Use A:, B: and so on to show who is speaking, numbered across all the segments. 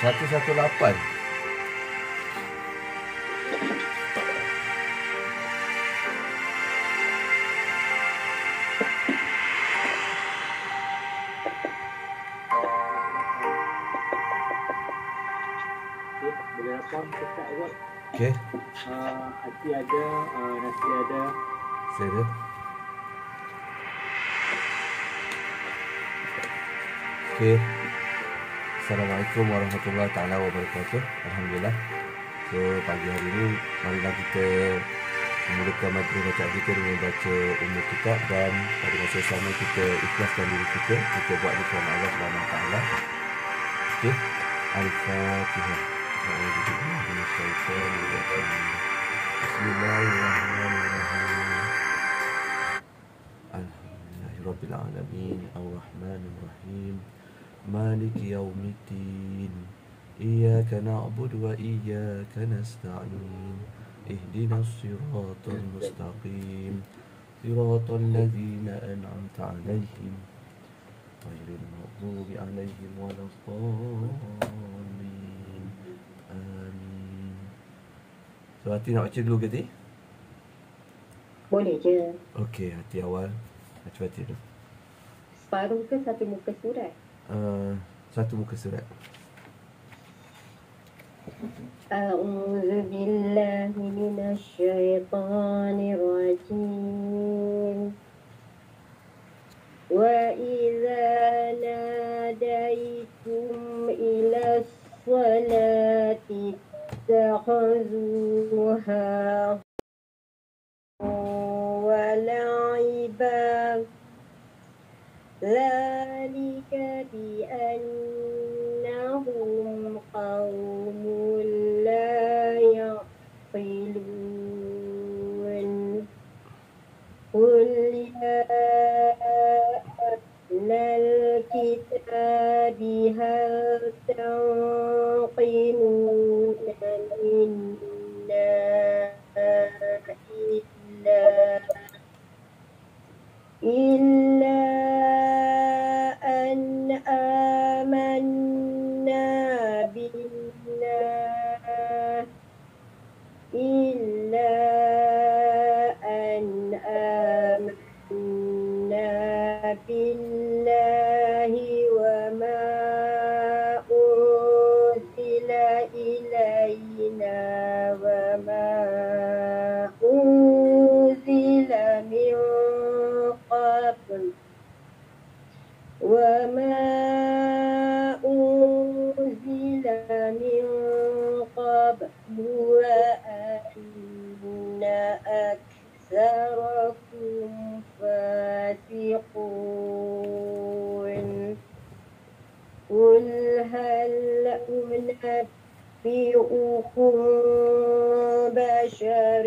A: 118.
B: Boleh rakam cepat kot.
A: Okey.
B: Hati ada, nasi ada.
A: Saya ada. Okey. Assalamualaikum warahmatullahi taala wabarakatuh. Alhamdulillah. So pagi hari ini marilah kita memulakan majlis bacaan kita dengan baca umur kitab, dan pada masa yang sama kita ikhlaskan diri kita buat di kerana Allah Subhanahu Wa Taala. Okey. Al-Fatihah. Bismillahirrahmanirrahim. Alhamdulillahirabbil alamin, arrahmanirrahim, maliki yaumiddin, iyyaka na'budu wa iyyaka nasta'in, ihdinas siratal mustaqim, siratal ladzina an'amta 'alaihim ghairil maghdubi 'alaihim waladdallin. Amin. So Hati nak baca dulu ke Hati?
C: Boleh je.
A: Okey, Hati awal baca Hati dulu.
C: Separuh ke satu muka surat?
A: Satu muka surat.
C: A'udzu billahi minasyaitonir rajim. Wa idza nadaitum ila sholati takhuzuha wa la'iba. ذلك بأنهم قوم لا يعقلون قل يا أهل الكتاب هل تنقمون منا إلا أن آمنا بالله وما أنزل إلينا وما أنزل من قبل وأن أكثركم فاسقون قل هل أنبئكم بشر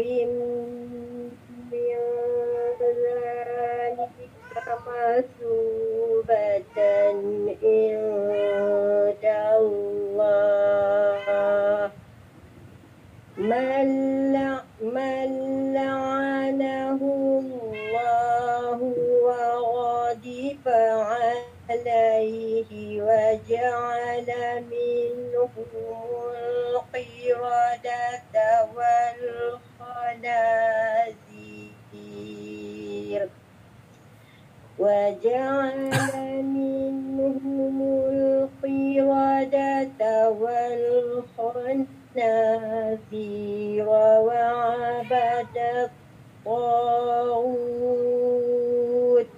C: من ذلك مثوبة عند الله من لعنه الله وغضب عليه وجعل منهم القردة والخنازير وعبد الطاغوت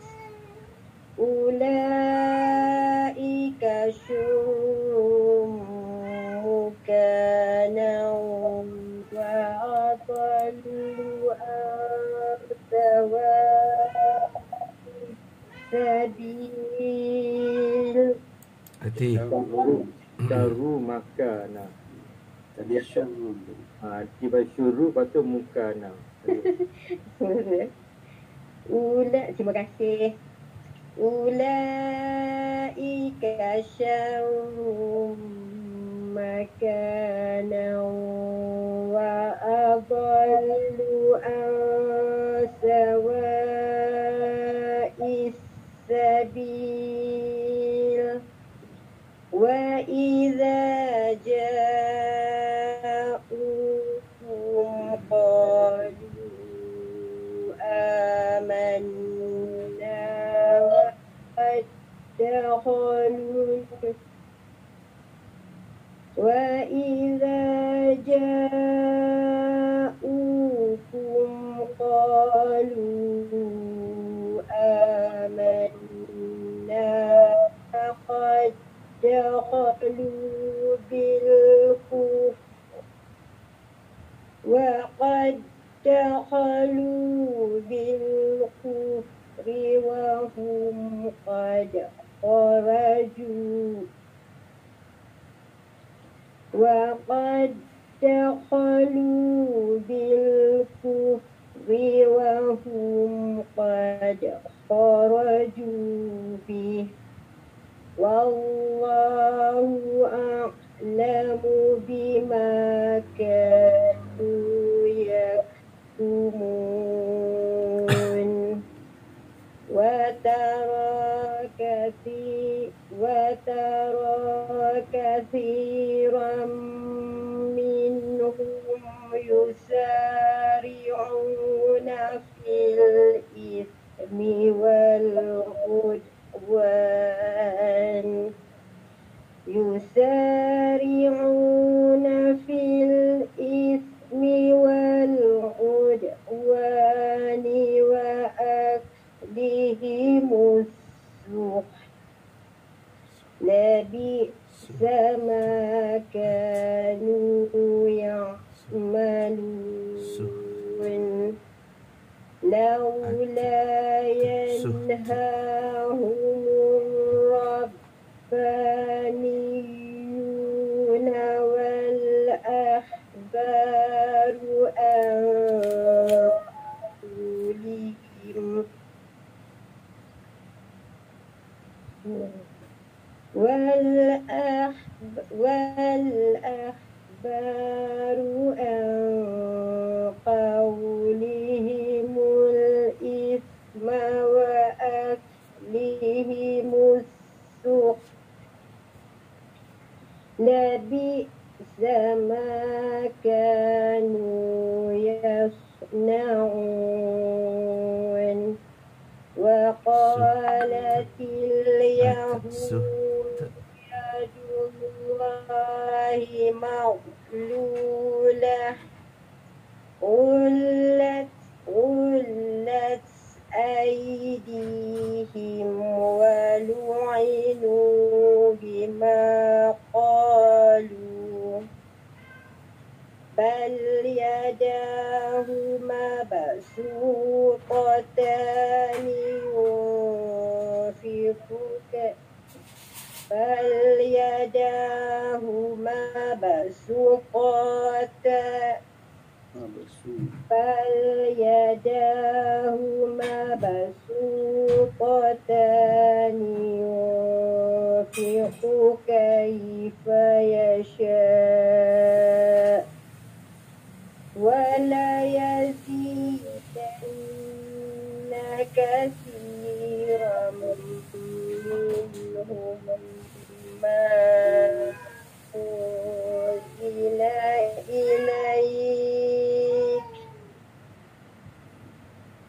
C: أولئك شر مكانا وأضل عن سواء السبيل.
A: Hati.
B: Daru makana. Tadi syurru. Tiba syurru patut mukana.
C: Terima kasih. Ulaika syarrum makanan wa adallu an sawa'is sabil. Wa idza دخلوا وإذا جاءوكم قالوا آمنا فقد دخلوا بالكفر وهم قد خرجوا وقد دخلوا بالكفر وهم قد خرجوا به والله أعلم بما كانوا يكتمون وترى كثيرا منهم يسارعون في الإثم والعدوان وأكلهم السحت لبئس ما كانوا يعملون لولا ينهاهم الربانيون والأحبار عن قولهم والأحبار عن قولهم الإثم وأكلهم السحت لبئس ما كانوا يصنعون وقالت اليهود يد الله مغلولة غلت أيديهم ولعنوا بما قالوا بل يداه مبسوطتان ينفق كيف يشاء ولا يزيدن كثيرا منهم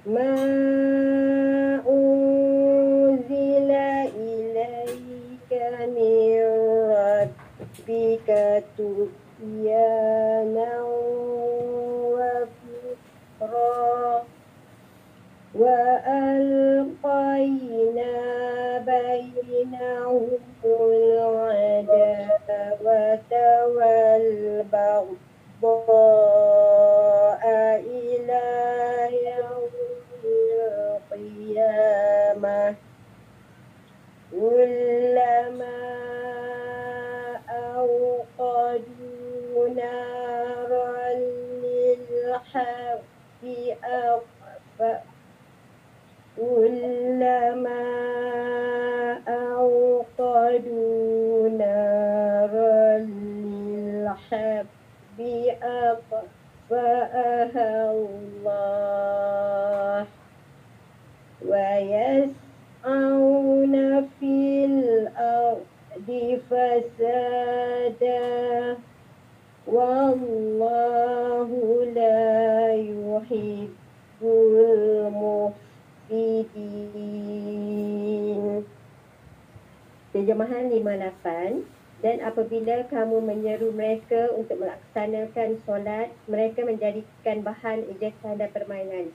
C: ما أنزل إليك من ربك طغيانا وكفرا وألقينا بينهم العداوة والبغضاء إلى يوم القيامة كلما أوقدوا نارا للحرب أطفأها الله ويسعون في الأرض فسادا والله لا يحب المفسدين Terjemahan 58. Dan apabila kamu menyeru mereka untuk melaksanakan solat, mereka menjadikan bahan ejekan dan permainan.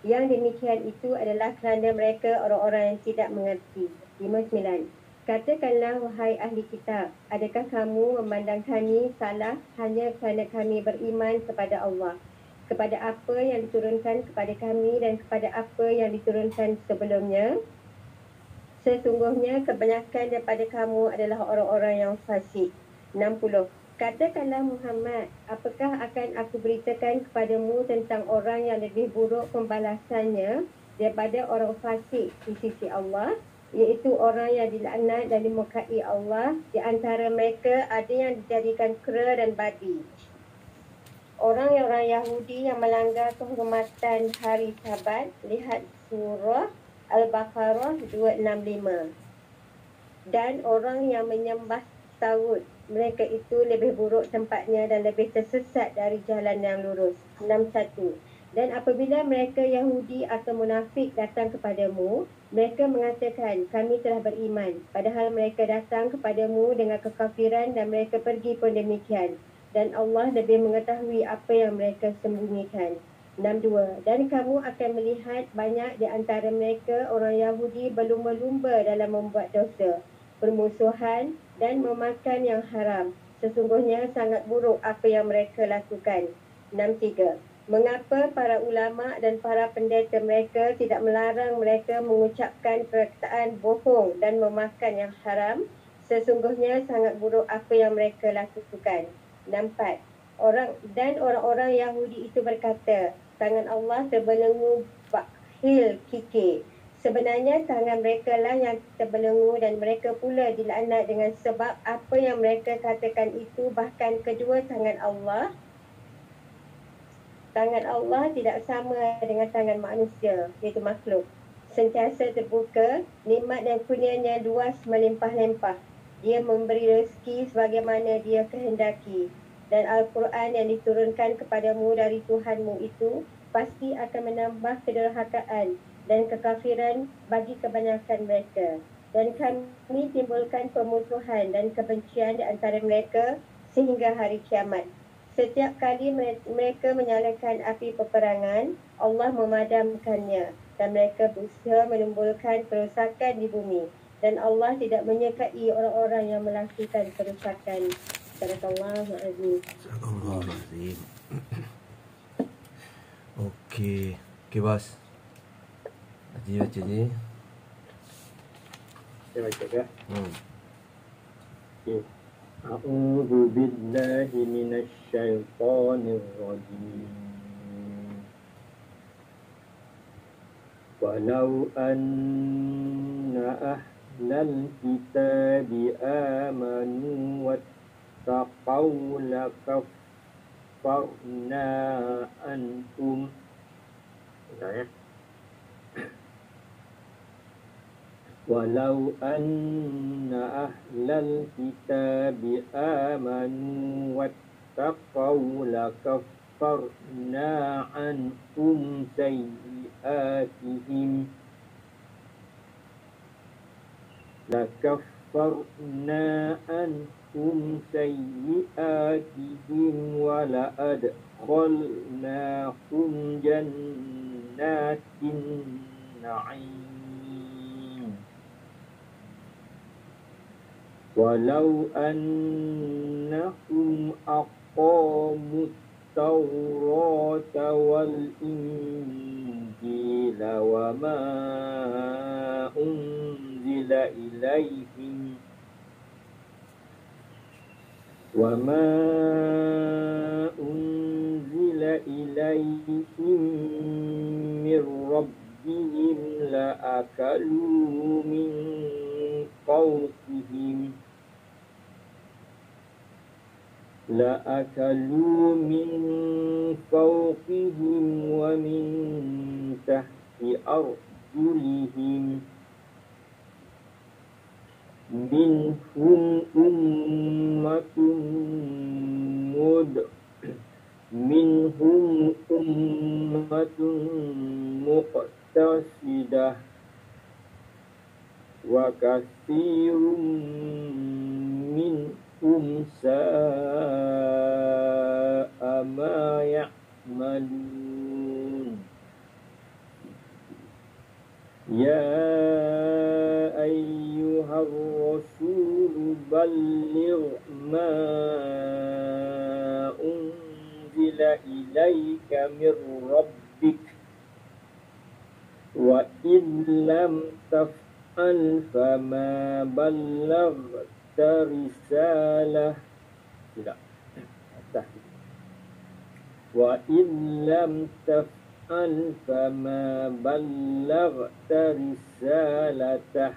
C: Yang demikian itu adalah kerana mereka orang-orang yang tidak mengerti. 59. Katakanlah, wahai ahli kitab, adakah kamu memandang kami salah hanya kerana kami beriman kepada Allah, kepada apa yang diturunkan kepada kami dan kepada apa yang diturunkan sebelumnya? Sesungguhnya kebanyakan daripada kamu adalah orang-orang yang fasik. 60. Katakanlah Muhammad, apakah akan aku beritakan kepadamu tentang orang yang lebih buruk pembalasannya daripada orang fasik di sisi Allah, iaitu orang yang dilaknat dan dimurkai Allah. Di antara mereka ada yang dijadikan kera dan babi. Orang Yahudi yang melanggar kehormatan hari Sabat, lihat surah Al-Baqarah 265. Dan orang yang menyembah tagut, mereka itu lebih buruk tempatnya dan lebih tersesat dari jalan yang lurus. 61. Dan apabila mereka Yahudi atau munafik datang kepadamu, mereka mengatakan, kami telah beriman. Padahal mereka datang kepadamu dengan kekafiran dan mereka pergi pun demikian. Dan Allah lebih mengetahui apa yang mereka sembunyikan. 62. Dan kamu akan melihat banyak di antara mereka orang Yahudi berlumba-lumba dalam membuat dosa, permusuhan dan memakan yang haram. Sesungguhnya sangat buruk apa yang mereka lakukan. 63. Mengapa para ulama dan para pendeta mereka tidak melarang mereka mengucapkan perkataan bohong dan memakan yang haram? Sesungguhnya sangat buruk apa yang mereka lakukan. 64. Orang-orang Yahudi itu berkata, tangan Allah terbelenggu bakhil kikir. Sebenarnya tangan mereka lah yang terbelenggu dan mereka pula dilaknat dengan sebab apa yang mereka katakan itu. Bahkan kedua tangan Allah tidak sama dengan tangan manusia, iaitu makhluk. Sentiasa terbuka, nikmat dan kurnianya luas melimpah-limpah. Dia memberi rezeki sebagaimana dia kehendaki. Dan Al-Quran yang diturunkan kepadamu dari Tuhanmu itu pasti akan menambah kederhakaan dan kekafiran bagi kebanyakan mereka. Dan kami timbulkan pemusuhan dan kebencian di antara mereka sehingga hari kiamat. Setiap kali mereka menyalakan api peperangan, Allah memadamkannya dan mereka berusaha menimbulkan kerosakan di bumi. Dan Allah tidak menyukai orang-orang yang melakukan kerosakan. Sadaqallahul
A: Azim. Okey. Okey, bos. Haji baca ni.
B: Saya baca ke?
A: Okay.
B: A'udzu billahi minasy syaithanir rajim. Walau anna ahlal kitabi amanu wattaqaw lakaffarna anhum. Ya. Walau anna ahlal kitabi amanu wattaqaw lakaffarna anhum sayyi'atihim wa la'adkhalnahum jannatin na'im. Walau annahum aqamu at-taurata wal injila wa ma unzila ilaihim min rabbihim la'akalu min fawqihim wa min tahti arjulihim minhum ummatun muqtasidah وكثير منهم ساء ما يعملون يا أيها الرسول بلغ ما أنزل إليك من ربك وإن لم تفعل فما بلغت رسالة وإن لم تفعل فما بلغت رسالته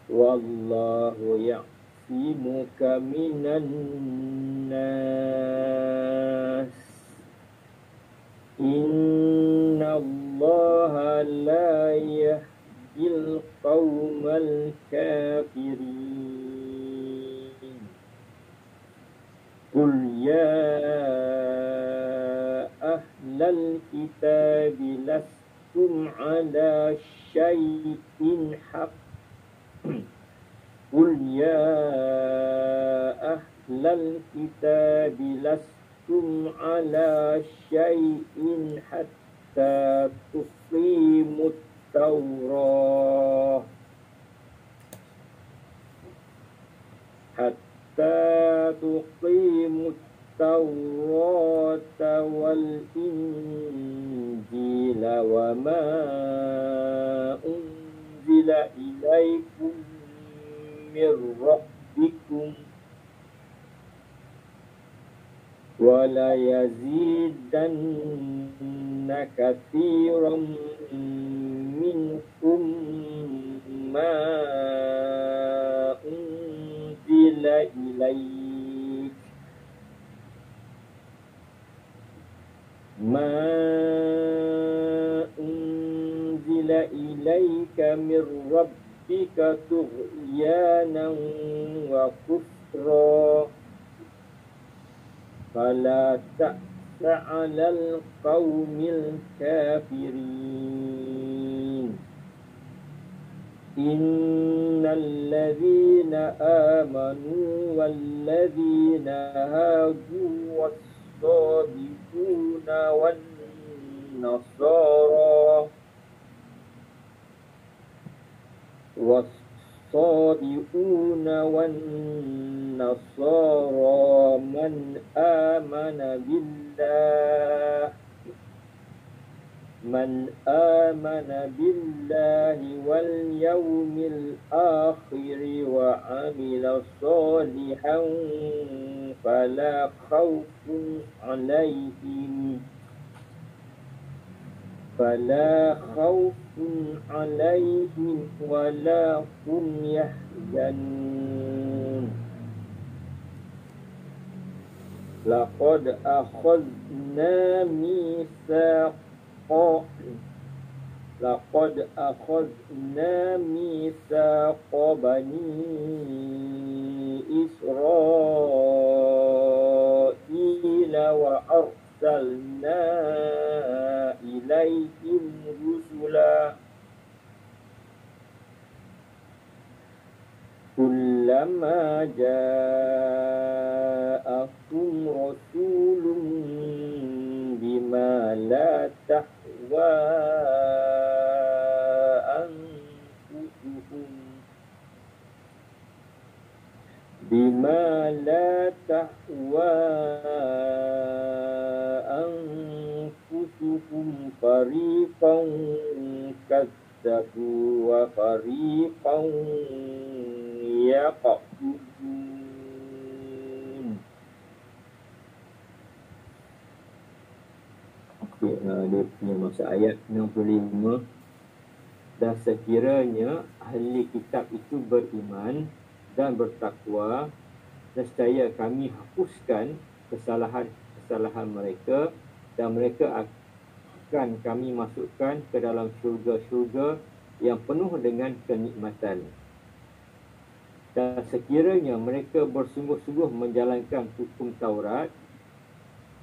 B: والله يعصمك من الناس إن الله لا يهدي القوم الكافرين قل يا أهل الكتاب لستم على شيء حق قل يا أهل الكتاب لستم على شيء حتى تقيموا التوراة والإنجيل وما أنزل إليكم من ربكم ولا يزيدن كثيرا منكم ما أنزل إليك من ربك طغيانا وكفرا فلا تأس على القوم الكافرين إن الذين آمنوا والذين هادوا والصابئون والنصارى من آمن بالله واليوم الآخر وعمل صالحا فلا خوف عليهم ولا هم يحزنون لقد أخذنا ميثاق بني إسرائيل وأرسلنا إليهم رسلا كلما جاءكم رسول بما لا تهوى أنفسهم فريقا كذبوا وفريقا يقتلون. Dia punya masa ayat 65. Dan sekiranya ahli kitab itu beriman dan bertakwa, nescaya kami hapuskan kesalahan mereka dan mereka akan kami masukkan ke dalam syurga-syurga yang penuh dengan kenikmatan. Dan sekiranya mereka bersungguh-sungguh menjalankan hukum Taurat,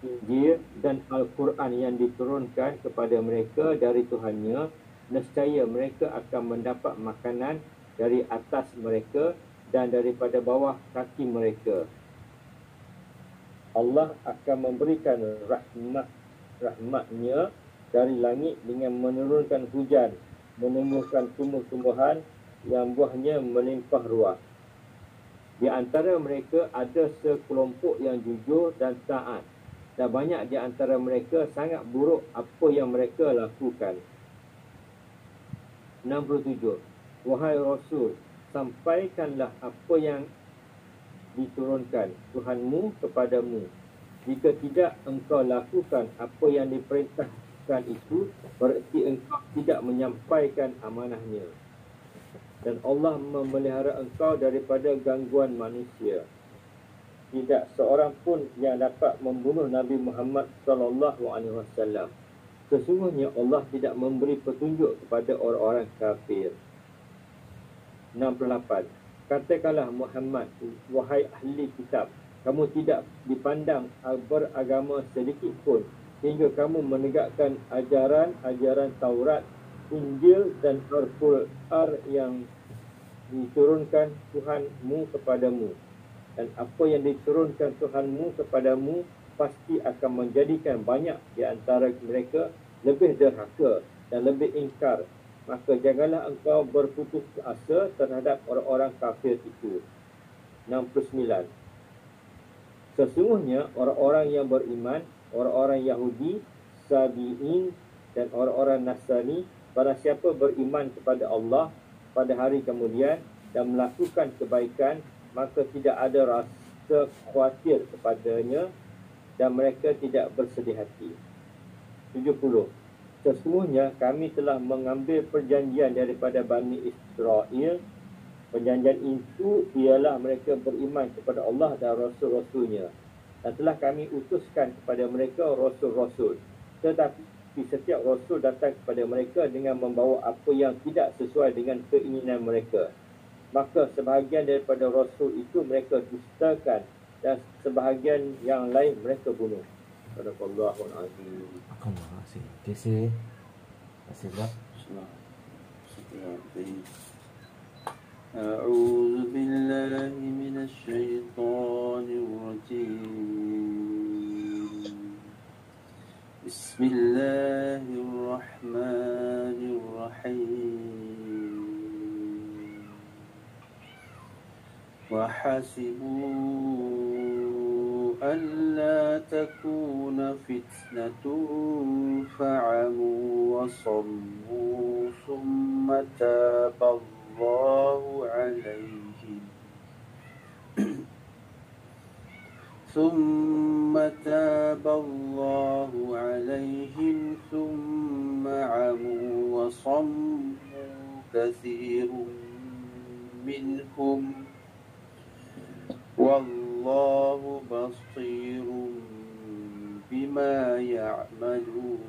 B: Injil dan Al-Quran yang diturunkan kepada mereka dari Tuhannya, nescaya mereka akan mendapat makanan dari atas mereka dan daripada bawah kaki mereka. Allah akan memberikan rahmatnya dari langit dengan menurunkan hujan, menumbuhkan tumbuh-tumbuhan yang buahnya melimpah ruah. Di antara mereka ada sekelompok yang jujur dan taat, dan banyak di antara mereka sangat buruk apa yang mereka lakukan. 67. Wahai Rasul, sampaikanlah apa yang diturunkan Tuhanmu kepadamu. Jika tidak engkau lakukan apa yang diperintahkan itu, berarti engkau tidak menyampaikan amanahnya. Dan Allah memelihara engkau daripada gangguan manusia. Tidak seorang pun yang dapat membunuh Nabi Muhammad SAW. Sesungguhnya Allah tidak memberi petunjuk kepada orang-orang kafir. 68. Katakanlah Muhammad, wahai ahli kitab, kamu tidak dipandang beragama sedikit pun hingga kamu menegakkan ajaran-ajaran Taurat, Injil dan Al-Quran yang diturunkan Tuhanmu kepadamu. Dan apa yang diturunkan Tuhanmu kepadamu pasti akan menjadikan banyak di antara mereka lebih derhaka dan lebih ingkar. Maka janganlah engkau berputus asa terhadap orang-orang kafir itu. 69. Sesungguhnya orang-orang yang beriman, orang-orang Yahudi, Sabi'in dan orang-orang Nasrani, barang siapa beriman kepada Allah pada hari kemudian dan melakukan kebaikan, maka tidak ada rasa khawatir kepadanya dan mereka tidak bersedih hati. 70. Sesungguhnya kami telah mengambil perjanjian daripada Bani Israel. Perjanjian itu ialah mereka beriman kepada Allah dan Rasul-Rasulnya. Dan telah kami utuskan kepada mereka Rasul-Rasul. Tetapi setiap Rasul datang kepada mereka dengan membawa apa yang tidak sesuai dengan keinginan mereka. Maka sebahagian daripada Rasul itu mereka dustakan dan sebahagian yang lain mereka bunuh. Sadaqallahul azim.
A: Terima kasih. Terima kasih Pak.
D: أعوذ بالله من الشيطان الرجيم بسم الله الرحمن الرحيم وحسبوا ألا تكون فتنة فعموا وصموا ثم تاب الله عليهم ثم عموا وصموا كثير منهم والله بصير بما يعملون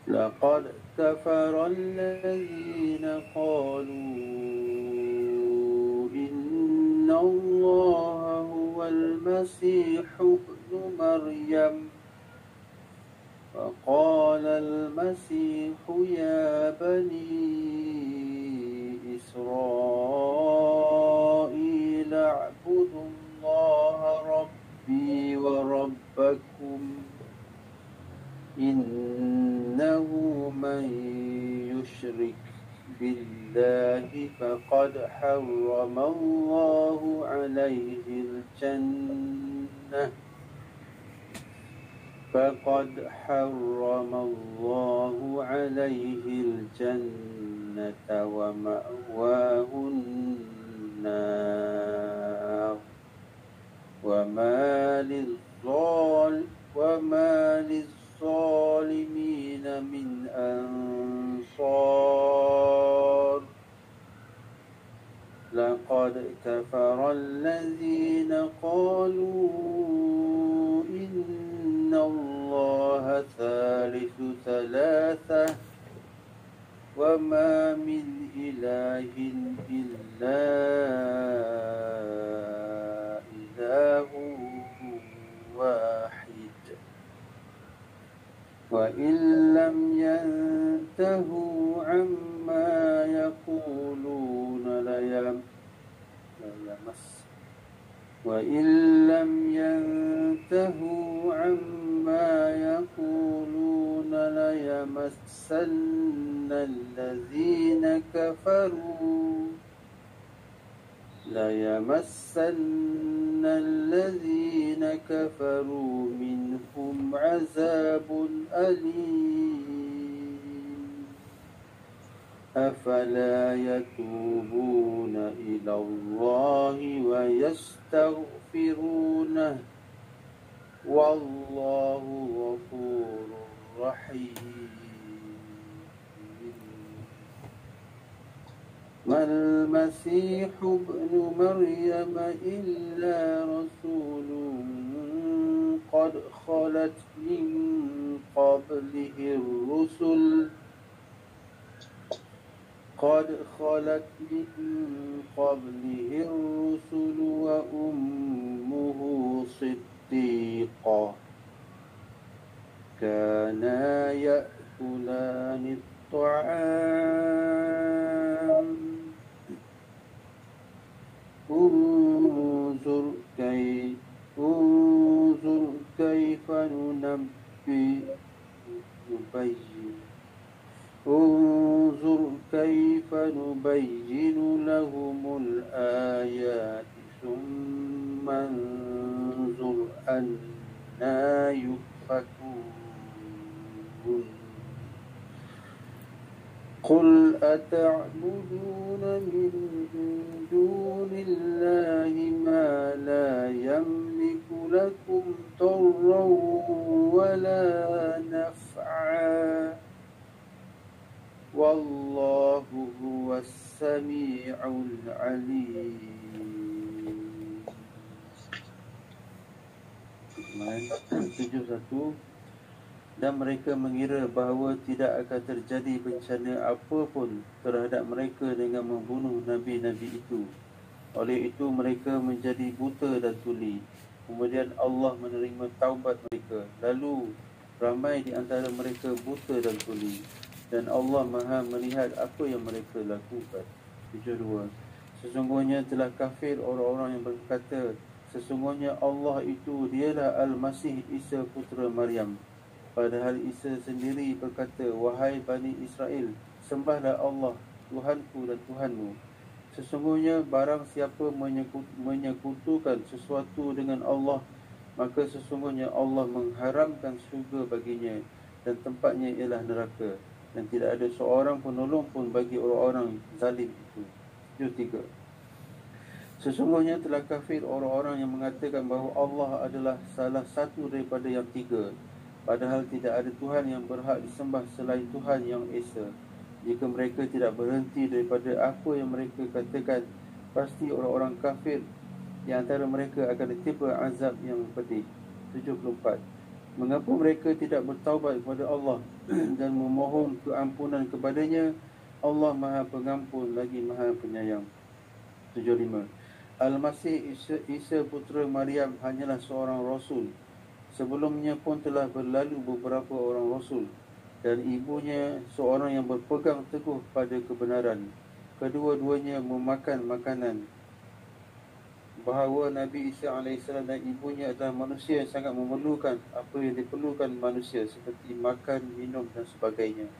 D: لقد كفر الذين قالوا إن الله هو المسيح ابن مريم وقال المسيح يا بني إسرائيل اعبدوا الله ربي وربكم إنه من يشرك بالله فقد حرم الله عليه الجنة ومأواه النار وما للظالمين من أنصار لقد كفر الذين قالوا إن الله ثالث ثلاثة وما من إله إلا إله واحد وإن لم ينتهوا عما يقولون وإن لم ينتهوا عما يقولون ليمسن الذين كفروا منهم عذاب أليم أفلا يتوبون إلى الله ويستغفرونه والله غفور رحيم ما المسيح ابن مريم إلا رسول قد خلت من قبله الرسل وأمه صديقة كانا يأكلان الطعام انظر كيف نبين لهم الآيات ثم انظر أنى يؤفكون قل أتعبدون من دون الله ما لا يملك لكم ضرا ولا نفعا والله هو السميع العليم. 71. Dan mereka mengira bahawa tidak akan terjadi bencana apa pun terhadap mereka dengan membunuh nabi-nabi itu. Oleh itu mereka menjadi buta dan tuli. Kemudian Allah menerima taubat mereka. Lalu ramai di antara mereka buta dan tuli. Dan Allah Maha melihat apa yang mereka lakukan. 72. Sesungguhnya telah kafir orang-orang yang berkata, sesungguhnya Allah itu dialah Al-Masih Isa putera Maryam. Padahal Isa sendiri berkata, wahai Bani Israel, sembahlah Allah, Tuhanku dan Tuhanmu. Sesungguhnya barang siapa menyekutukan sesuatu dengan Allah, maka sesungguhnya Allah mengharamkan syurga baginya dan tempatnya ialah neraka. Dan tidak ada seorang penolong pun bagi orang-orang zalim itu. 73. Sesungguhnya telah kafir orang-orang yang mengatakan bahawa Allah adalah salah satu daripada yang tiga. Padahal tidak ada Tuhan yang berhak disembah selain Tuhan yang Esa. Jika mereka tidak berhenti daripada apa yang mereka katakan, pasti orang-orang kafir di antara mereka akan ditimpa azab yang pedih. 74. Mengapa mereka tidak bertaubat kepada Allah dan memohon keampunan kepadanya? Allah Maha Pengampun lagi Maha Penyayang. 75. Al-Masih Isa putera Maryam hanyalah seorang Rasul. Sebelumnya pun telah berlalu beberapa orang Rasul, dan ibunya seorang yang berpegang teguh pada kebenaran. Kedua-duanya memakan makanan. Bahawa Nabi Isa AS dan ibunya adalah manusia yang sangat memerlukan apa yang diperlukan manusia, seperti makan, minum dan sebagainya.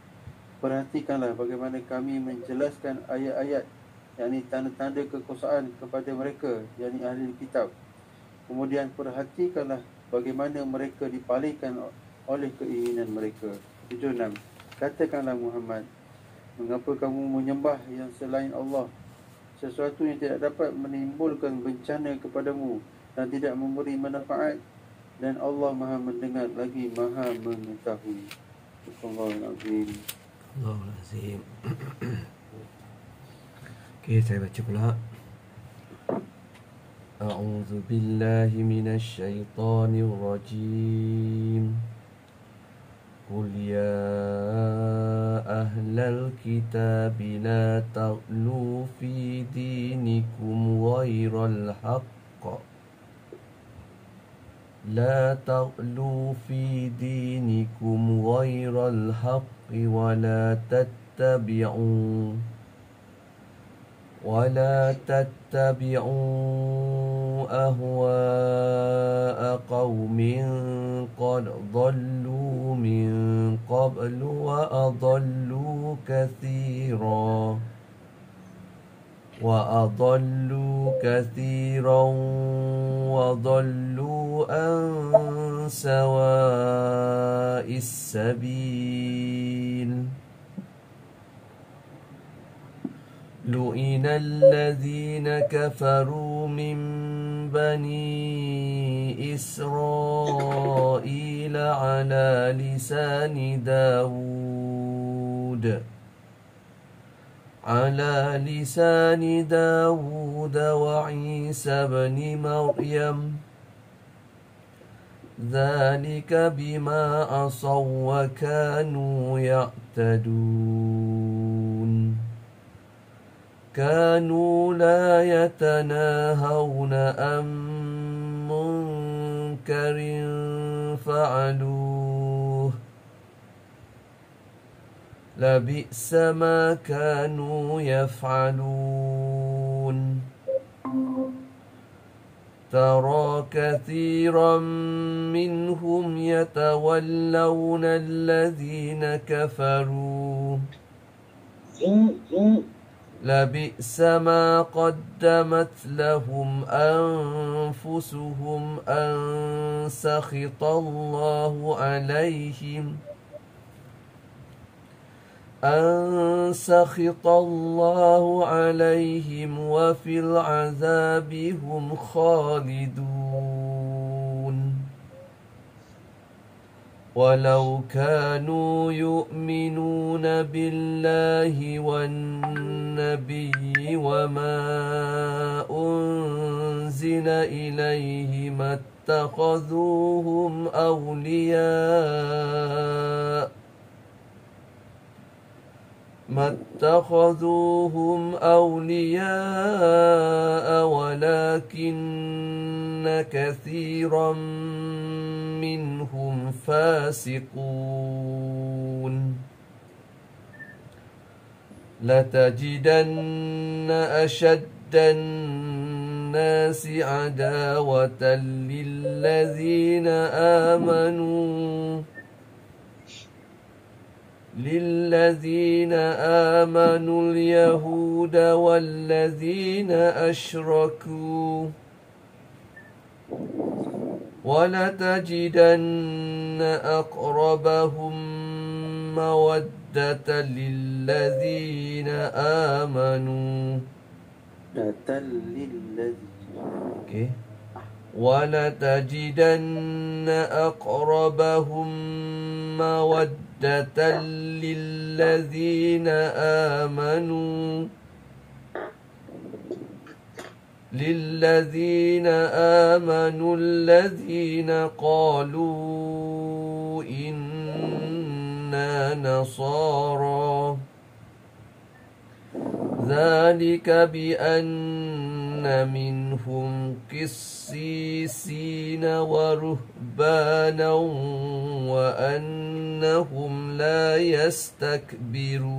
D: Perhatikanlah bagaimana kami menjelaskan ayat-ayat, yakni tanda-tanda kekuasaan kepada mereka, yakni ahli kitab. Kemudian perhatikanlah bagaimana mereka dipalingkan oleh keinginan mereka. 76. Katakanlah Muhammad, mengapa kamu menyembah yang selain Allah, sesuatu yang tidak dapat menimbulkan bencana kepadamu dan tidak memberi manfaat, dan Allah Maha mendengar lagi Maha mengetahui. Subhanallahul
A: Azim. Okey, saya baca pula. A'udzu billahi minasy syaithanir rajim. Qul ya ahlal kitab la taghlu fi dinikum ghairal haqq. La taghlu fi dinikum ghairal الحق ولا تتبعوا أهواء قوم قد ضلوا من قبل وأضلوا كثيرا وضلوا عن سواء السبيل لئن الذين كفروا من بني إسرائيل على لسان داود وعيسى بن مريم ذلك بما عصوا وكانوا يعتدون كانوا لا يتناهون عن منكر فعلوه لبئس ما كانوا يفعلون ترى كثيرا منهم يتولون الذين كفروا لبئس ما قدمت لهم أنفسهم أن سخط الله عليهم وفي العذاب هم خالدون ولو كانوا يؤمنون بالله والنبي وما أنزل إليه ما اتخذوهم أولياء ولكن كثيرا منهم فاسقون لتجدن أشد الناس عداوة للذين آمنوا اليهود والذين أشركوا ولتجدن أقربهم مودة للذين آمنوا ولتجدن أقربهم مودة للذين آمنوا الذين قالوا إنا نصارى ذلك بأن منهم قسيسين ورهبانا وأنهم لا يستكبرون.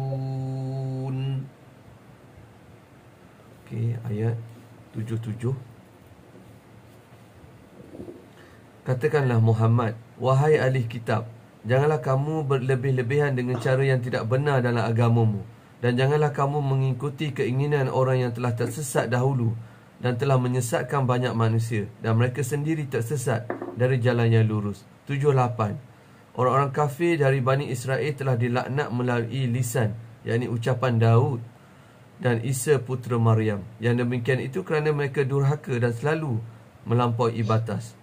A: Ayat 77. Katakanlah Muhammad, wahai ahli kitab, janganlah kamu berlebih-lebihan dengan cara yang tidak benar dalam agamamu, dan janganlah kamu mengikuti keinginan orang yang telah tersesat dahulu dan telah menyesatkan banyak manusia, dan mereka sendiri tersesat dari jalan yang lurus. 78. Orang-orang kafir dari Bani Israel telah dilaknat melalui lisan, yakni ucapan Daud dan Isa putera Maryam. Yang demikian itu kerana mereka durhaka dan selalu melampaui batas.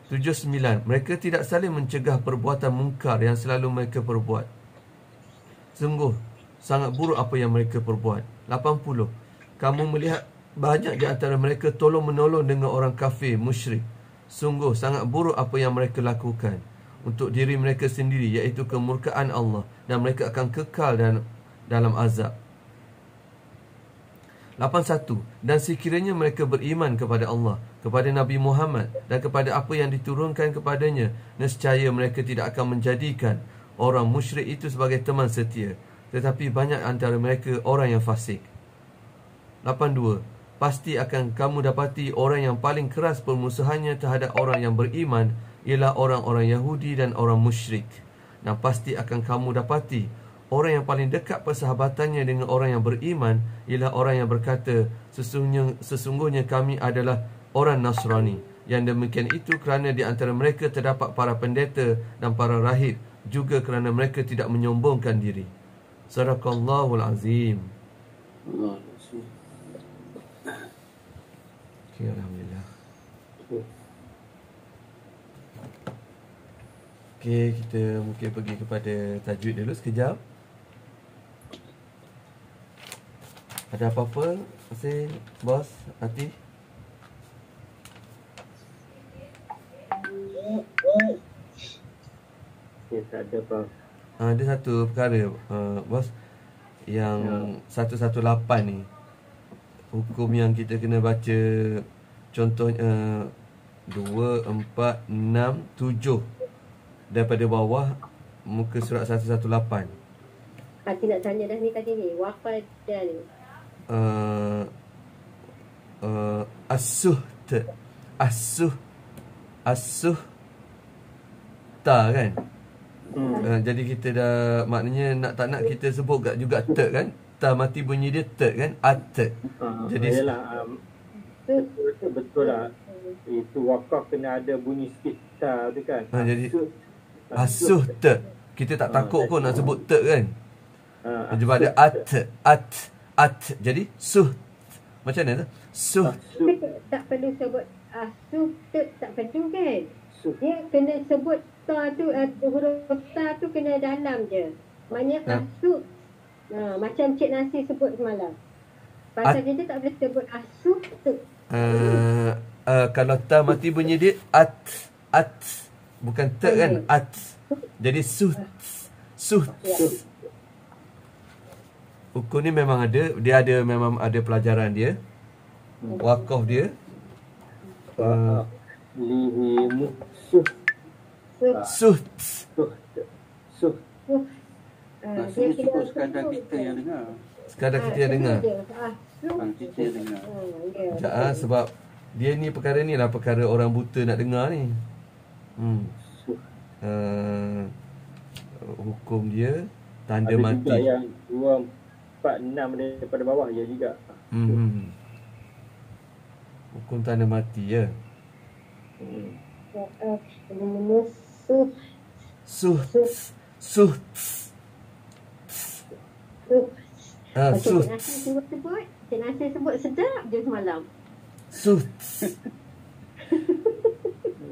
A: 79. Mereka tidak saling mencegah perbuatan mungkar yang selalu mereka perbuat. Sungguh sangat buruk apa yang mereka perbuat. 80. Kamu melihat banyak di antara mereka tolong-menolong dengan orang kafir musyrik. Sungguh sangat buruk apa yang mereka lakukan untuk diri mereka sendiri, iaitu kemurkaan Allah, dan mereka akan kekal dalam azab. 81. Dan sekiranya mereka beriman kepada Allah, kepada Nabi Muhammad, dan kepada apa yang diturunkan kepadanya, nescaya mereka tidak akan menjadikan orang musyrik itu sebagai teman setia, tetapi banyak antara mereka orang yang fasik. 82. Pasti akan kamu dapati orang yang paling keras permusuhannya terhadap orang yang beriman ialah orang-orang Yahudi dan orang musyrik. Dan pasti akan kamu dapati orang yang paling dekat persahabatannya dengan orang yang beriman ialah orang yang berkata, sesungguhnya kami adalah orang Nasrani. Yang demikian itu kerana di antara mereka terdapat para pendeta dan para rahib, juga kerana mereka tidak menyombongkan diri. Sadaqallahul azim. Okay, alhamdulillah. Okay, kita mungkin pergi kepada tajwid dulu sekejap. Ada apa-apa? Masih bos, Hati?
B: Tak ada apa.
A: Ada satu perkara, bos, yang 118 ni. Hukum yang kita kena baca, contohnya 2, 4, 6, 7 daripada bawah muka surat 118.
C: Hati nak tanya dah ni tadi ni. Wafadan.
A: Asuh ta kan. Jadi kita dah, maknanya nak tak nak kita sebut juga te kan. Ta mati bunyi dia te kan. Jadi
B: betul lah. Itu wakaf kena ada bunyi sikit ta tu kan.
A: Jadi asuh te. Kita tak takut pun nak sebut te kan. Sebab ada at. Jadi suh. Macam mana tu? Suh.
C: Tak perlu sebut asuh tak perlu kan. Dia kena sebut ta tu, huruf ta tu kena dalam je. Maknanya asuh. Macam Cik Nasir sebut semalam. Pasal dia tak boleh sebut asuh tu.
A: Kalau ta mati bunyi dia at. Bukan te kan. At. Jadi suh. Hukum ni memang ada. Dia ada, memang ada pelajaran dia. Wakaf dia.
B: Lihimu
A: Suh.
D: Maksudnya cukup sekadar kita yang dengar.
A: Sekadar kita yang dengar.
D: Kita yang dengar.
A: Sebab dia ni perkara ni lah perkara orang buta nak dengar ni. Hukum dia tanda
B: ada
A: mati.
B: juga yang 2, 4, 6 daripada bawah ya juga.
A: Hukum tanda mati ya. Suh.
C: Cik Nasir sebut sedap je semalam.
A: Suh.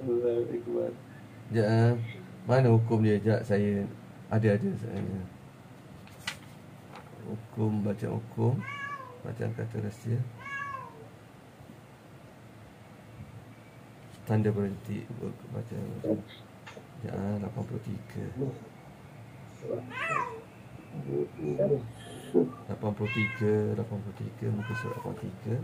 D: Allahu
A: Sekejap. Mana hukum dia? Sekejap saya. Ada saya. Hukum, bacaan hukum. Bacaan kata rahsia. Tanda berhenti. Bacaan. Sekejap. 83. 83 muka surat 83.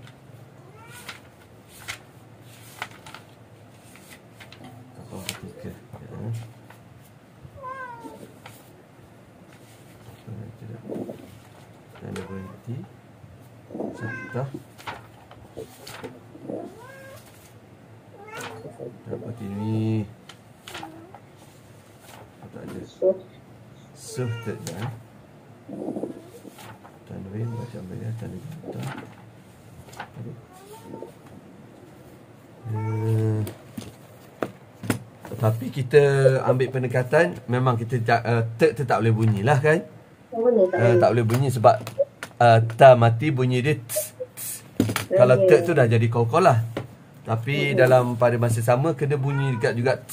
A: Tanda berhenti. Santah. Dapat ini. Tak ada. Suh tak ada. Tanwin macam mana? Tanda juta. Tapi kita ambil pendekatan, memang kita te tak boleh bunyi lah kan. Tak boleh bunyi sebab ta mati bunyi dia kalau te tu dah jadi qalqalah. Tapi dalam pada masa sama kena bunyi dekat juga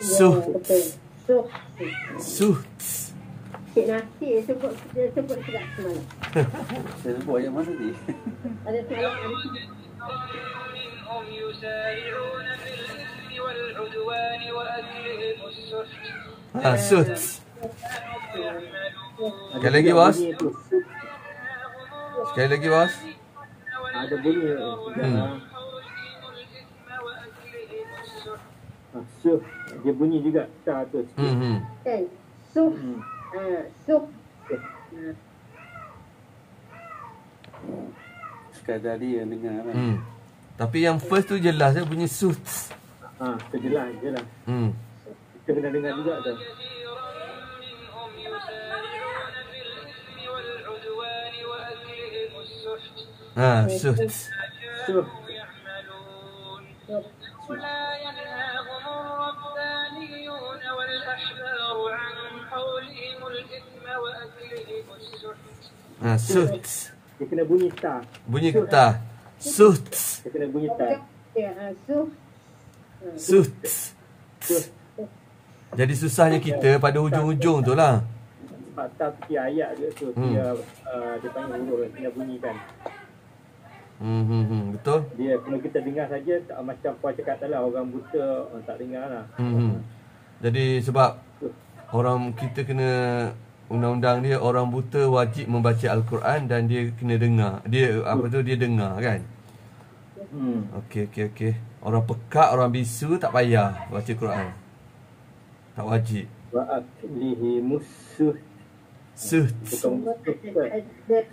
A: suh.
C: Cik Nasir sebut sedap semalam.
D: Saya sebut yang mana ni?
C: Ada semalam
A: suh. Sekali lagi bos. Sekali lagi bos.
B: Ada bunyi. Suh. Dia bunyi juga ta tu.
C: kan. Suh.
B: Hmm.
C: Suh.
D: Sekadar dia dengar lah.
A: Tapi yang first tu jelas dia bunyi suits.
B: Sejelas je lah. Kita kena dengar juga tu.
A: Suits.
B: Suh.
E: ولا ينهاهم الربانيون والأحبار عن قولهم الإثم وأكلهم السحت.
A: Suits.
B: Dia kena bunyi ta.
A: Bunyi ta. Suits.
B: Dia kena bunyi ta.
C: Suh.
A: Suits. Jadi susahnya kita pada hujung-hujung tu lah.
B: Sebab ta tu kira ayat dia tu. Dia panggil huruf kena bunyikan.
A: Betul.
B: Dia kalau kita dengar saja macam Puan cakap tadi lah, orang buta tak dengar lah.
A: Jadi sebab orang kita kena undang-undang dia, orang buta wajib membaca Al-Quran dan dia kena dengar. Dia dia dengar kan. Okey. Orang pekak, orang bisu tak payah baca Quran. Tak wajib.
B: Wa aklihi musuh.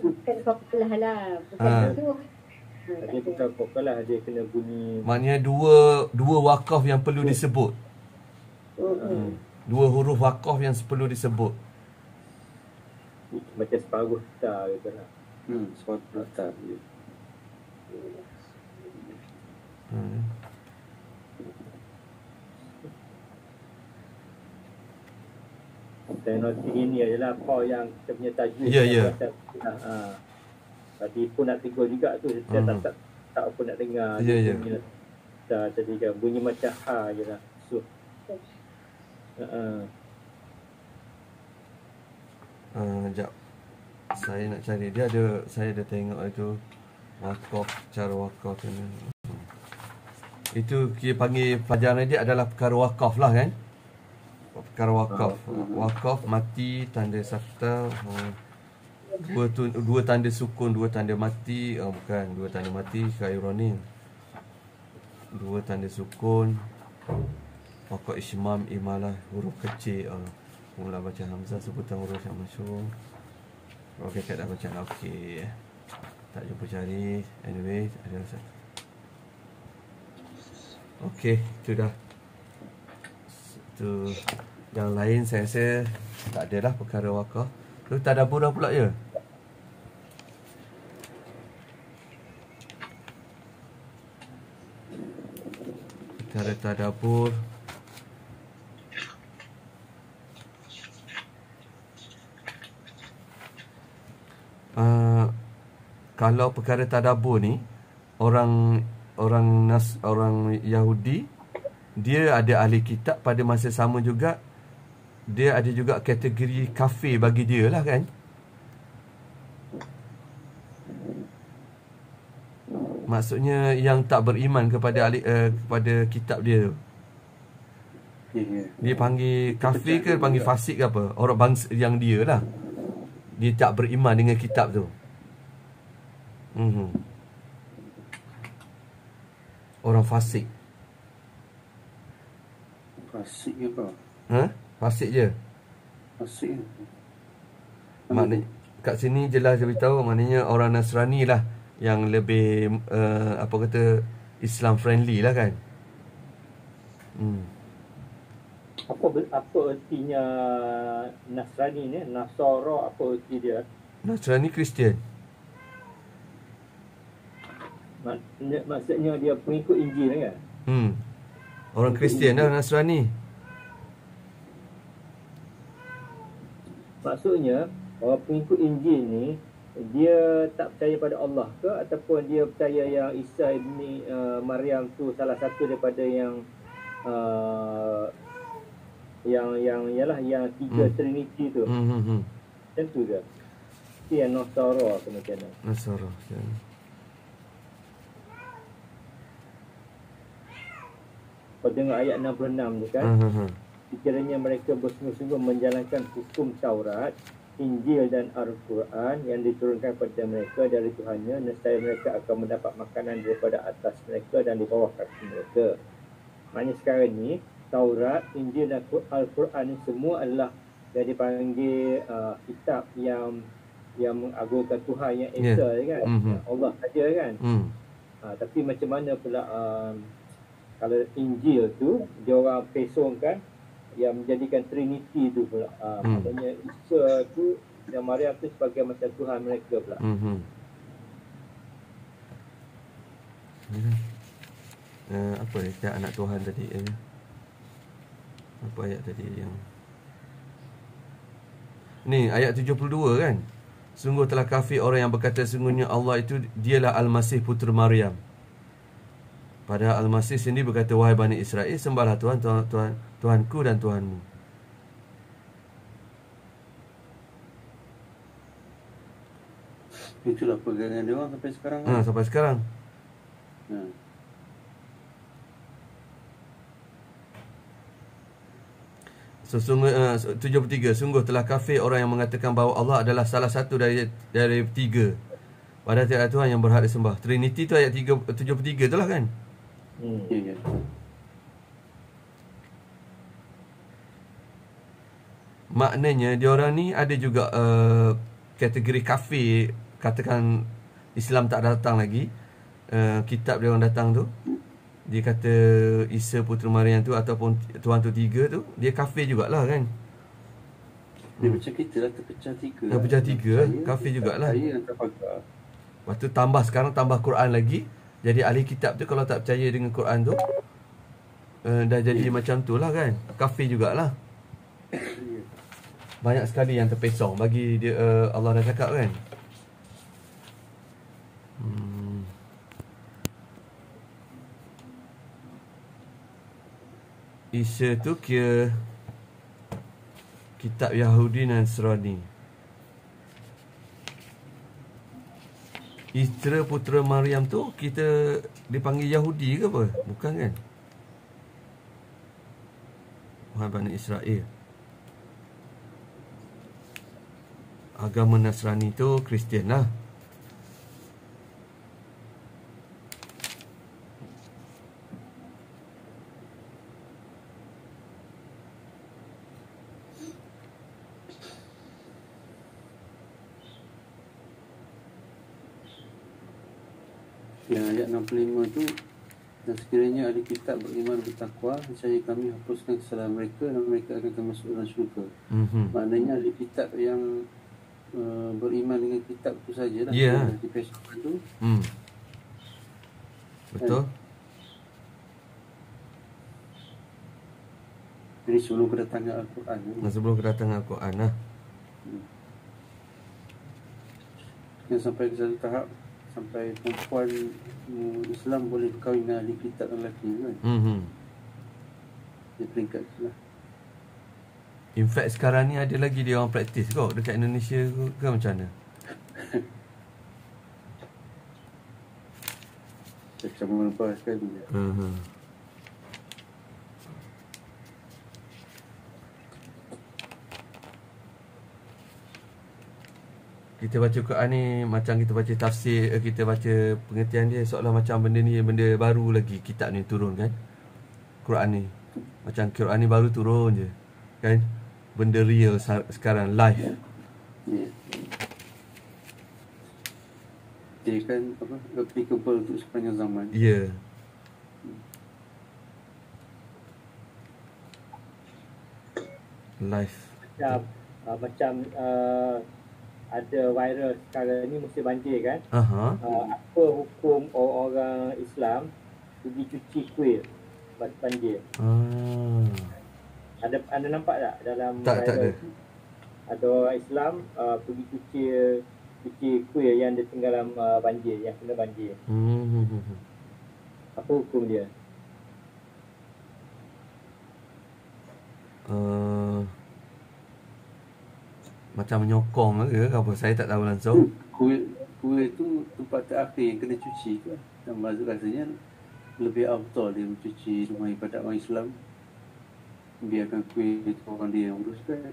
C: Bukan kopelah lah. Bukan suh.
B: Dia bukan kopelah, dia kena bunyi.
A: Maknanya dua wakaf yang perlu disebut. Dua huruf wakaf yang perlu disebut.
B: Macam separuh ta gitu lah.
D: Sepatutnya tak.
B: Teknologi ini adalah apa yang kita punya tajwid.
A: Ya.
B: Tapi pun nak tegur juga tu. Saya tak apa nak dengar.
A: Ya.
B: Tadi kan bunyi macam ha je lah. Suh.
A: Sekejap. Saya nak cari. Saya ada tengok itu wakaf, cara wakaf tu. Itu kita panggil pelajaran dia adalah perkara wakaf lah kan. Perkara wakaf. Wakaf, mati, tanda sakta. Dua tanda sukun, dua tanda mati. Bukan, dua tanda mati Khaironim. Dua tanda sukun. Pokok ismam, imalah, huruf kecil. Mula baca hamzah, sebutan huruf yang masyhur. Okey, kat dah baca lah. Okey. Tak jumpa cari. Anyway, ada satu. Okey, itu dah. Itu yang lain saya rasa tak adalah perkara wakaf. Tu tadabbur dah pula ya? Perkara tadabbur. Kalau perkara tadabbur ni orang Yahudi, dia ada ahli kitab, pada masa sama juga dia ada juga kategori kafir bagi dia lah kan. Maksudnya yang tak beriman kepada kepada kitab dia tu. Dia panggil kafir ke panggil fasik ke apa? Orang bangsa yang dia lah. Dia tak beriman dengan kitab tu. Orang fasik.
D: Fasik ke apa?
A: Fasik je.
D: Fasik.
A: Maknanya kat sini jelas dia beritahu, maknanya orang Nasrani lah yang lebih Islam friendly lah kan.
B: Apa ertinya Nasrani ni? Nasara apa erti dia?
A: Nasrani Kristian.
B: Maksudnya dia pengikut Injil kan?
A: Orang Kristian dah Nasrani.
B: Maksudnya orang pengikut Injil ni dia tak percaya pada Allah ke, ataupun dia percaya yang Isa ibni Maryam tu salah satu daripada yang tiga Trinity tu. Macam tu ke? Itu yang Nasara ke macam mana?
A: Nasara.
B: Kau tengok ayat 66 tu kan. Sekiranya mereka bersungguh-sungguh menjalankan hukum Taurat, Injil dan Al-Quran yang diturunkan kepada mereka dari Tuhannya, nescaya mereka akan mendapat makanan daripada atas mereka dan di bawah kaki mereka. Maknanya sekarang ni Taurat, Injil dan Al-Quran ni semua adalah dia dipanggil kitab yang mengagungkan Tuhan yang Esa kan. Allah saja kan. Tapi macam mana pula kalau Injil tu dia orang pesongkan yang menjadikan Trinity tu pula. Maksudnya Isa tu dan Maryam tu sebagai macam Tuhan mereka pula.
A: Apa dia anak Tuhan tadi apa ayat tadi yang ni ayat 72 kan. Sungguh telah kafir orang yang berkata sungguhnya Allah itu dialah Al-Masih putera Maryam. Padahal Al-Masih sendiri berkata, wahai Bani Israel, sembahlah Tuhanku dan Tuhanmu.
D: Itulah pegangan dia orang sampai sekarang.
A: Sampai sekarang. Sesungguhnya 73, sungguh telah kafir orang yang mengatakan bahawa Allah adalah salah satu dari tiga. Padahal tiada Tuhan yang berhak disembah. Trinity tu ayat 73 tu lah kan.
D: Ya.
A: Maknanya diorang ni ada juga kategori kafir. Katakan Islam tak datang lagi, kitab dia orang datang tu, dia kata Isa putera Maryam tu ataupun Tuhan tu tiga tu, dia kafir jugalah kan.
D: Dia macam kita lah, terpecah tiga.
A: Terpecah tiga, kafir jugalah.
D: Saya yang terpagar.
A: Lepas tu sekarang tambah Quran lagi. Jadi ahli kitab tu kalau tak percaya dengan Quran tu, dah jadi macam tu lah kan. Kafir jugalah. Banyak sekali yang terpesong bagi dia. Allah dah cakap kan. Isa tu kira kitab Yahudi dan Nasrani. Isteri putera Maryam tu kita dipanggil Yahudi ke apa? Bukan kan? Wahai Bani Israel. Agama Nasrani tu Kristian lah.
D: Yang ayat 65 tu, dan sekiranya ahli kitab beriman bertakwa, nescaya kami hapuskan kesalahan mereka dan mereka akan masuk dalam syurga. Maknanya ahli kitab yang beriman dengan kitab tu sajalah.
A: Ya.
D: Di pesawat tu.
A: Betul.
D: Jadi sebelum kedatangan Al-Quran.
A: Sebelum kedatangan Al-Quran lah.
D: Yang sampai ke satu tahap, sampai perempuan Islam boleh berkahwin dengan ahli kitab dan lelaki kan. Dia peringkat tu lah.
A: In fact sekarang ni ada lagi dia orang praktis kok dekat Indonesia ke macam mana?
D: Macam mana lepas sekali.
A: Kita baca Quran ni macam kita baca tafsir, kita baca pengertian dia seolah macam benda ni benda baru lagi, kitab ni turun kan. Quran ni macam Quran ni baru turun je kan. Benda real sekarang live.
D: Dia kan applicable untuk sepanjang zaman.
A: Ya. Live.
B: Macam ada viral sekarang ni musim banjir kan. Apa hukum orang Islam pergi cuci kuih banjir? Ada nampak tak dalam
A: tak ada.
B: Ada orang Islam pergi cuci kuih yang dia tinggal dalam banjir, yang kena banjir. Apa hukum dia?
A: Macam menyokong ke apa, saya tak tahu langsung.
D: Kuih tu tempat terakhir yang kena cuci tu lah. Dan rasanya lebih afdal dia mencuci rumah ibadat orang Islam. Biarkan kuih itu orang dia yang uruskan.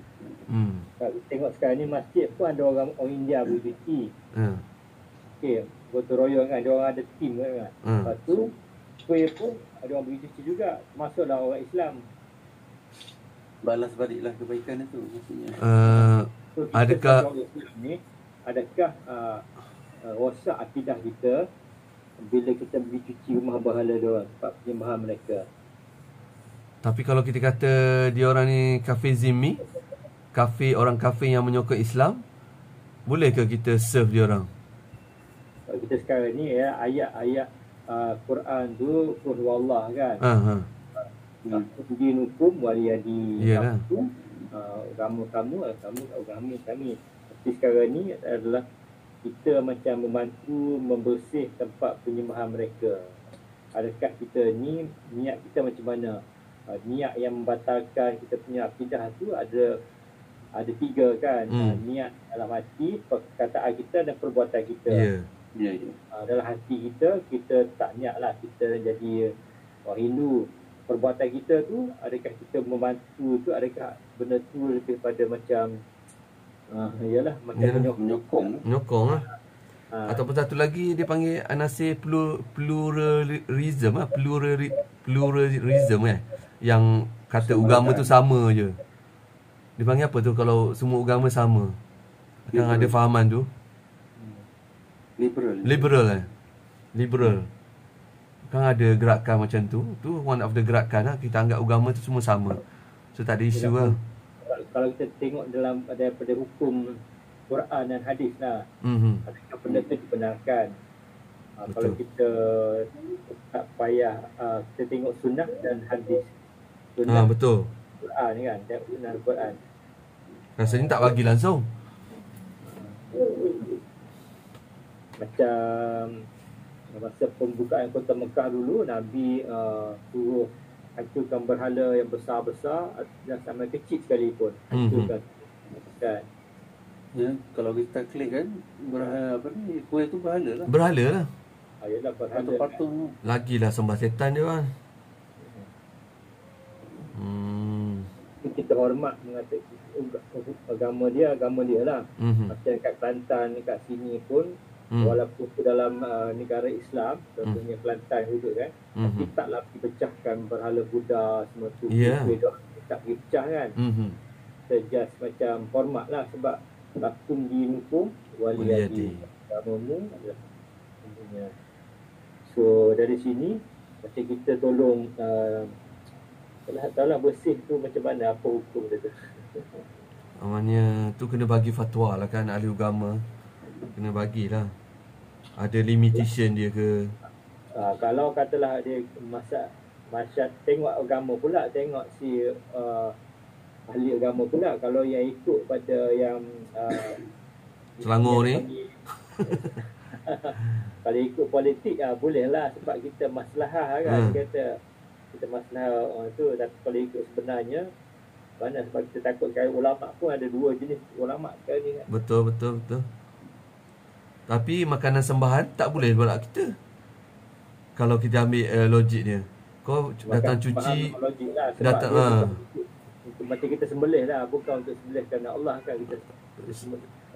B: Tengok sekarang ni masjid pun ada orang India pergi cuci. Okay, gotong royong kan, ada orang ada team kan. Lepas tu kuih pun ada orang pergi cuci juga, masuklah orang Islam.
D: balas baliklah kebaikan itu maksudnya.
B: So, kita
A: Adakah
B: sebagai Islam ni, adakah rosak akidah kita bila kita pergi cuci rumah berhala diorang, tempat penyembahan mereka?
A: tapi kalau kita kata dia orang ni kafir zimmi, orang kafir yang menyokong Islam, boleh ke kita serve dia orang?
B: Kalau kita sekarang ni ya, ayat-ayat Quran tu wallah kan. Dinukum waliyadi
A: Iyalah.
B: agama kamu agama kami. Tapi sekarang ni adalah kita macam membantu membersih tempat penyembahan mereka. Adakah kita ni niat kita macam mana? Niat yang membatalkan kita punya akidah tu ada tiga kan. Niat dalam hati, perkataan kita dan perbuatan kita.
A: Ya.
B: Dalam hati kita tak niat lah kita jadi orang Hindu. Perbuatan kita tu, adakah kita membantu tu, adakah benda tu lebih pada macam ialah macam
A: Menyokong lah. Ataupun satu lagi dia panggil anasir pluralism lah. Pluralism yang kata agama tu sama je. Dia panggil apa tu kalau semua agama sama? Akan ada fahaman tu. Liberal. Kan ada gerakan macam tu. Tu one of the gerakan lah. Kita anggap agama tu semua sama. So tak ada isu lah.
B: Kalau kita tengok daripada hukum Quran dan hadis lah, adakah benda tu dibenarkan? Kalau kita tak payah kita tengok sunnah dan hadis. Sunnah
A: Betul.
B: Quran kan, tengok sunnah Quran.
A: Rasanya tak bagi langsung.
B: Macam masa pembukaan kota Mekah dulu, Nabi suruh hancurkan berhala yang besar-besar dan sampai kecil sekalipun. Hancurkan. Kan?
D: Ya, kalau kita klik kan kuih tu berhala lah.
A: Berhala lah.
B: Yalah berhala.
D: Patung.
A: Lagilah sembah setan dia kan.
B: Kita hormat mengatakan agama dia lah. Macam dekat Kelantan, dekat sini pun walaupun dalam negara Islam, contohnya Kelantan duduk kan, tapi taklah dipecahkan berhala Buddha semua tu. Tak dipecah kan. Just macam hormat lah, sebab lakum dinukum waliyadi, agamamu adalah tentunya. So dari sini macam kita tolong Allah Ta'ala bersih tu macam mana, apa hukum dia tu.
A: Namanya tu kena bagi fatwa lah kan, ahli agama kena bagilah. Ada limitation dia ke?
B: Kalau katalah dia masyarakat tengok agama pula, tengok si ahli agama pula. Kalau yang ikut pada yang
A: Selangor ni
B: kalau ikut politik boleh lah, sebab kita maslahah kan. Kata kita maslahah tu. Tapi kalau ikut sebenarnya mana, sebab kita takut kaya ulama pun ada dua jenis ulama sekarang ni kan. Betul.
A: Tapi makanan sembahan tak boleh buat kita. Kalau kita ambil logik dia, kau datang cuci
B: lah,
A: datang
B: macam kita sembelih lah, bukan untuk sembelih kerana Allah kan. Kita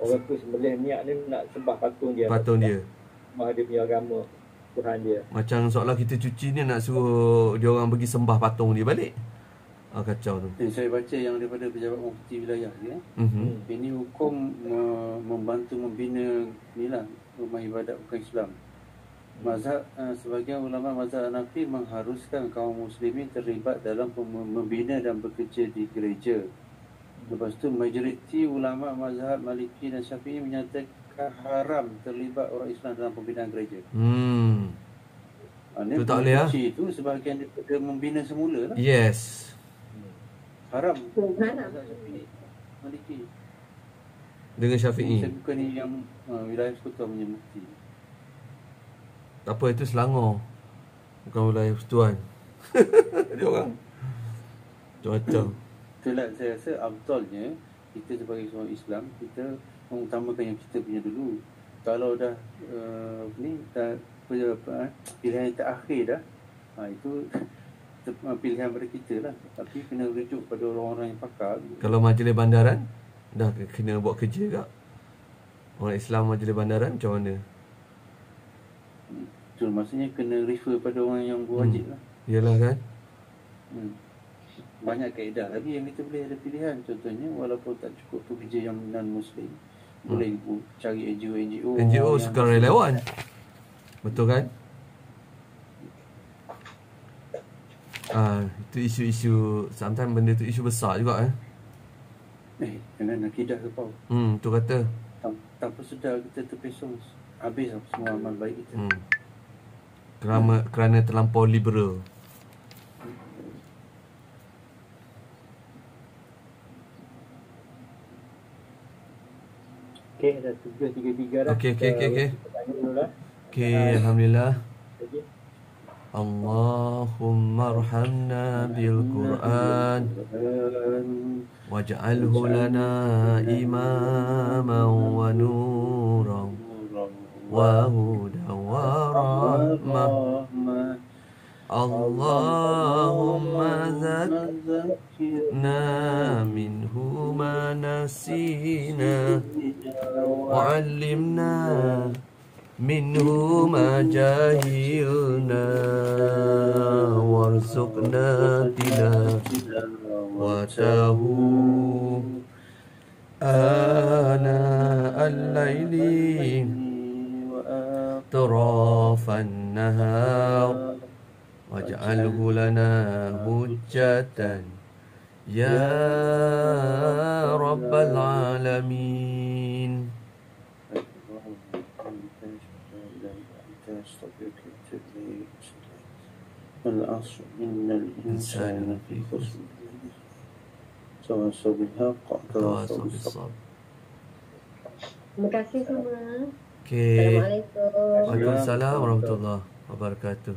B: orang tu sembelih niat ni nak sembah patung dia. Sembah dia punya agama, Tuhan dia.
A: Macam seolah kita cuci ni nak suruh dia orang pergi sembah patung dia balik. Kacau tu.
D: Saya baca yang daripada pejabat mufti wilayah ni. Ini hukum membantu membina inilah rumah ibadat bukan Islam. Mazhab sebahagian ulama mazhab Hanafi mengharuskan kaum muslimin terlibat dalam membina dan bekerja di gereja. Lepas tu majoriti ulama mazhab Maliki dan Syafi'i menyatakan haram terlibat orang Islam dalam pembinaan gereja.
A: Itu tak boleh lah.
D: Itu sebahagian daripada membina semula lah.
A: Yes.
D: Haram.
C: Haram.
D: Maliki.
A: Dengan Syafi'i.
D: Saya bukan ni yang wilayah Persekutuan punya mufti.
A: Tak apa, itu Selangor, bukan wilayah Persekutuan. Dia orang macam
D: itulah saya rasa abdulnya kita sebagai seorang Islam, kita mengutamakan yang kita punya dulu. Kalau dah pilihan yang terakhir dah, itu pilihan pada kita lah. Tapi kena rujuk pada orang-orang yang pakar.
A: Kalau majlis bandaran dah kena buat kerja kak. Orang Islam majlis bandaran macam mana?
D: Betul, maksudnya kena refer pada orang yang berwajib lah.
A: Yalah kan.
D: banyak kaedah lagi yang kita boleh ada pilihan. Contohnya walaupun tak cukup tu kerja yang non-Muslim, boleh cari NGO
A: NGO
D: yang
A: sukarelawan. Betul kan? Itu isu-isu, sometimes benda tu isu besar juga
D: dengan akidah ke kau.
A: Tu kata.
D: Tanpa sedar kita terpesong, habis semua amal baik kita.
A: Kerana terlampau liberal.
B: Okey, dah 7.33 dah.
A: Okey.
B: Kita tanya dulu lah.
A: Okey, alhamdulillah.
B: Okey.
A: Allahumma arhamna bil Quran waj'alhu lana imaman wa nuran wa hudan wa rahmah. Allahumma zakkirna minhu ma nasina wa 'allimna minhu ma jahilna warzuqna tilawatahu ana al-laili atrafan nahar waj'alhu lana hujjatan ya rabbal alamin.
D: العصر إن الإنسان في خسر تواصوا بالحق وتواصوا بالصبر.
C: Terima kasih semua.
A: Okey.
C: Assalamualaikum.
A: Waalaikumsalam warahmatullahi wabarakatuh.